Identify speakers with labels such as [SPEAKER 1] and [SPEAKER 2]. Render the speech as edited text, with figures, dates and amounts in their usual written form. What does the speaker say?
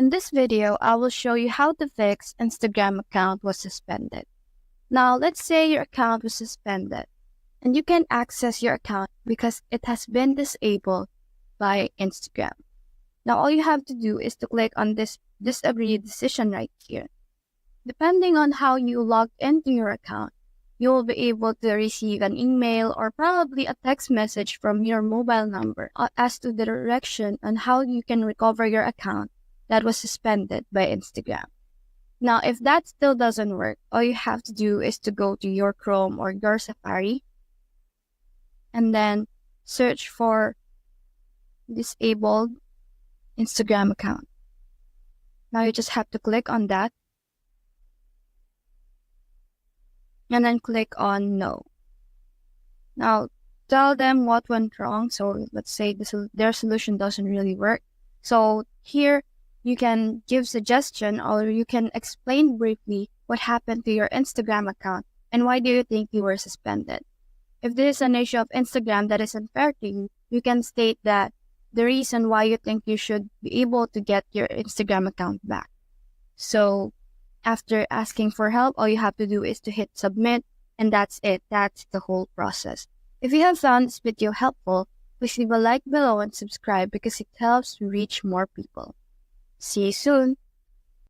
[SPEAKER 1] In this video, I will show you how to fix Instagram account was suspended. Now, let's say your account was suspended and you can access your account because it has been disabled by Instagram. Now, all you have to do is to click on this disagree decision right here. Depending on how you log into your account, you will be able to receive an email or probably a text message from your mobile number as to the direction on how you can recover your account that was suspended by Instagram. Now, if that still doesn't work, all you have to do is to go to your Chrome or your Safari and then search for disabled Instagram account. Now you just have to click on that and then click on no. Now tell them what went wrong. So let's say their solution doesn't really work. So here you can give suggestion or you can explain briefly what happened to your Instagram account and why do you think you were suspended. If there is an issue of Instagram that is unfair to you, you can state that the reason why you think you should be able to get your Instagram account back. So after asking for help, all you have to do is to hit submit and that's it. That's the whole process. If you have found this video helpful, please leave a like below and subscribe because it helps reach more people. See you soon.